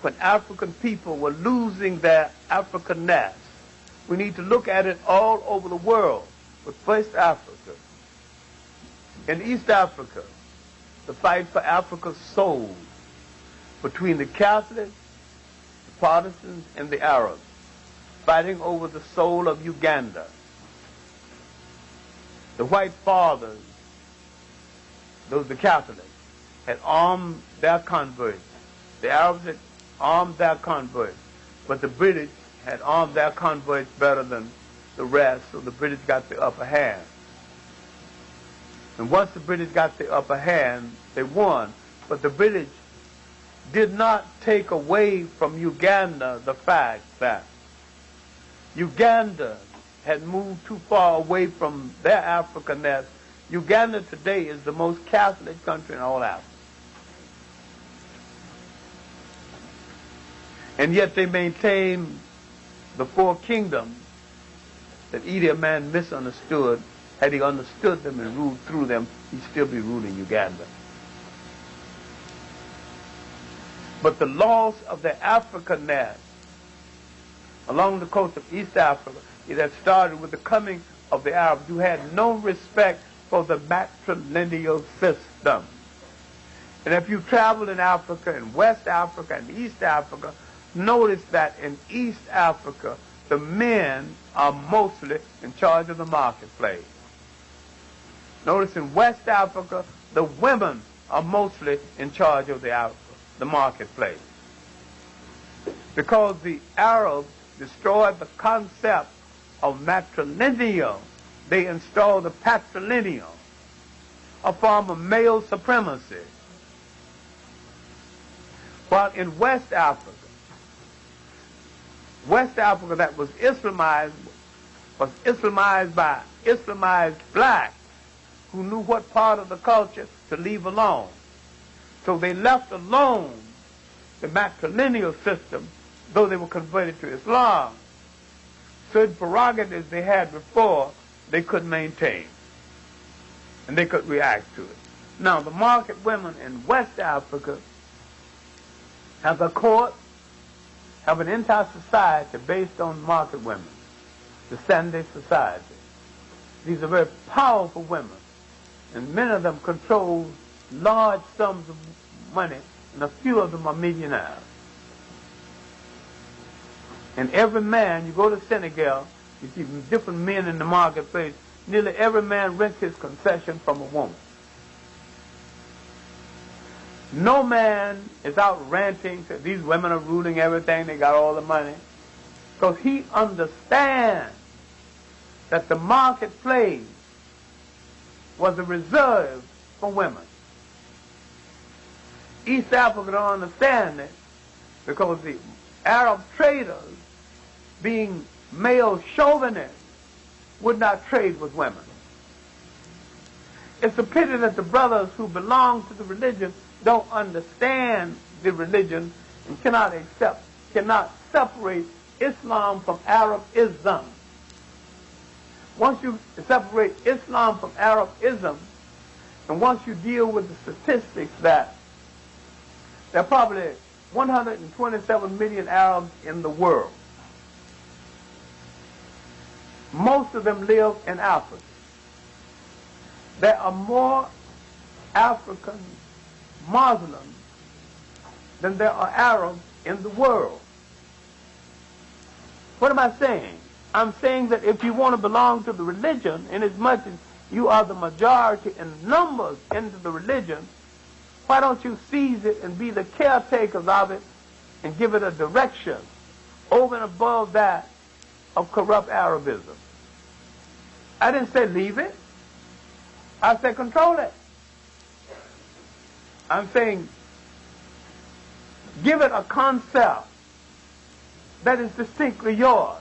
when African people were losing their Africanness. We need to look at it all over the world, but first Africa. In East Africa, the fight for Africa's soul between the Catholics, the Protestants, and the Arabs, fighting over the soul of Uganda. The white fathers, those the Catholics, had armed their converts. The Arabs had armed their converts, but the British had armed their converts better than the rest, so the British got the upper hand. And once the British got the upper hand, they won. But the British did not take away from Uganda the fact that Uganda had moved too far away from their Africanness. Uganda today is the most Catholic country in all Africa. And yet they maintain the four kingdoms that Idi Amin misunderstood. Had he understood them and ruled through them, he'd still be ruling Uganda. But the loss of their Africanness along the coast of East Africa, it had started with the coming of the Arabs, who had no respect for the matrilineal system. And if you travel in Africa, in West Africa and East Africa, notice that in East Africa, the men are mostly in charge of the marketplace. Notice in West Africa, the women are mostly in charge of the marketplace. Because the Arabs destroyed the concept of matrilineal, they installed the patrilineal, a form of male supremacy. While in West Africa that was Islamized by Islamized blacks who knew what part of the culture to leave alone. So they left alone the matrilineal system, though they were converted to Islam. Certain prerogatives they had before, they could maintain, and they could react to it. Now, the market women in West Africa have a court, have an entire society based on market women, the Sunday society. These are very powerful women, and many of them control large sums of money, and a few of them are millionaires. And every man, you go to Senegal, you see different men in the marketplace, nearly every man rents his concession from a woman. No man is out ranting, says these women are ruling everything, they got all the money. Because he understands that the marketplace was a reserve for women. East Africa don't understand it because the Arab traders, being male chauvinists, would not trade with women. It's a pity that the brothers who belong to the religion don't understand the religion and cannot separate Islam from Arabism. Once you separate Islam from Arabism, and once you deal with the statistics that there are probably 127 million Arabs in the world, most of them live in Africa. There are more African Muslims than there are Arabs in the world. What am I saying? I'm saying that if you want to belong to the religion, inasmuch as you are the majority in numbers into the religion, why don't you seize it and be the caretakers of it and give it a direction over and above that of corrupt Arabism? I didn't say leave it. I said control it. I'm saying give it a concept that is distinctly yours.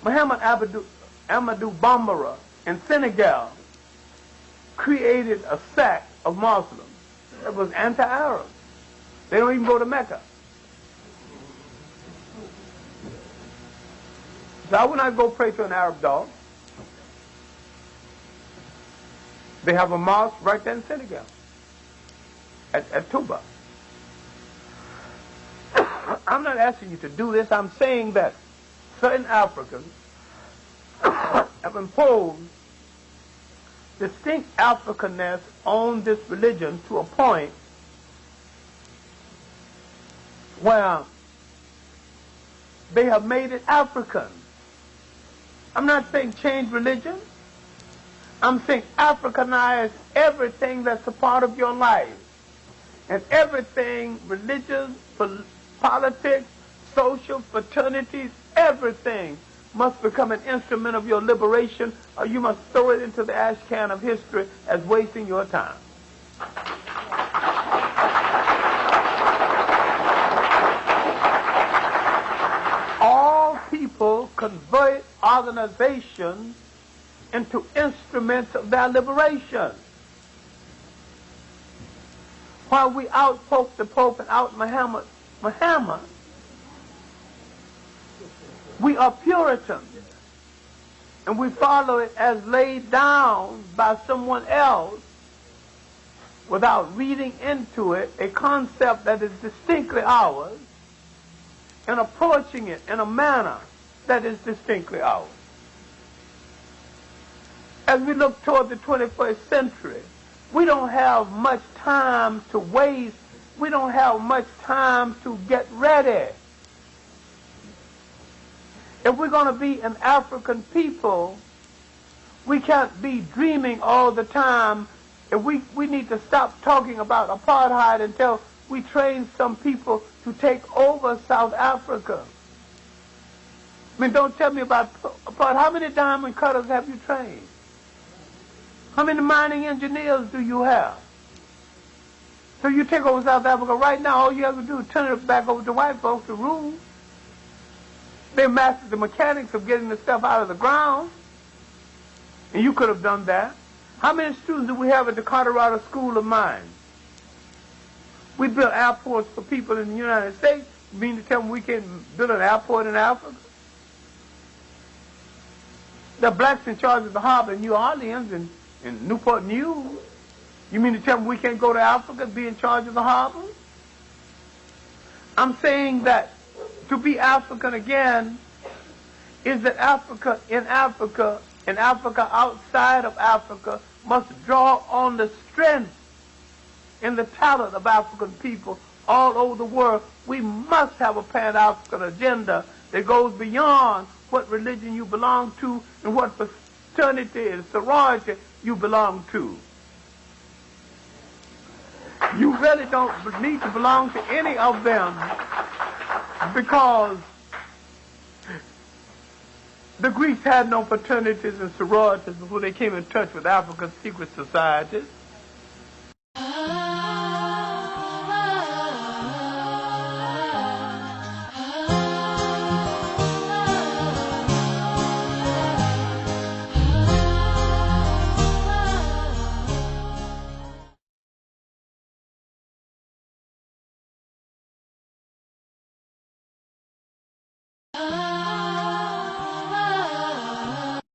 Muhammad Amadou Bambara in Senegal created a sect of Muslims that was anti-Arab. They don't even go to Mecca. So I would not go pray to an Arab dog. They have a mosque right there in Senegal, at Touba. I'm not asking you to do this. I'm saying that certain Africans have imposed distinct Africanness on this religion to a point where they have made it African. I'm not saying change religion. I'm saying Africanize everything that's a part of your life. And everything, religion, politics, social, fraternities, everything must become an instrument of your liberation, or you must throw it into the ash can of history as wasting your time. All people convert organizations into instruments of their liberation. While we out-poke the Pope and out-Muhammad, we are Puritans, and we follow it as laid down by someone else without reading into it a concept that is distinctly ours and approaching it in a manner that is distinctly ours. As we look toward the 21st century, we don't have much time to waste. We don't have much time to get ready. If we're going to be an African people, we can't be dreaming all the time. If we need to stop talking about apartheid until we train some people to take over South Africa. I mean, don't tell me about apartheid. How many diamond cutters have you trained? How many mining engineers do you have? So you take over South Africa right now, all you have to do is turn it back over to white folks to rule. They mastered the mechanics of getting the stuff out of the ground. And you could have done that. How many students do we have at the Colorado School of Mines? We build airports for people in the United States. You mean to tell them we can't build an airport in Africa? The blacks in charge of the harbor in New Orleans and in Newport News. You mean to tell me we can't go to Africa and be in charge of the harbor? I'm saying that to be African again is that Africa, outside of Africa, must draw on the strength and the talent of African people all over the world. We must have a pan-African agenda that goes beyond what religion you belong to and what fraternity and sorority you belong to. You really don't need to belong to any of them because the Greeks had no fraternities and sororities before they came in touch with Africa's secret societies. Ah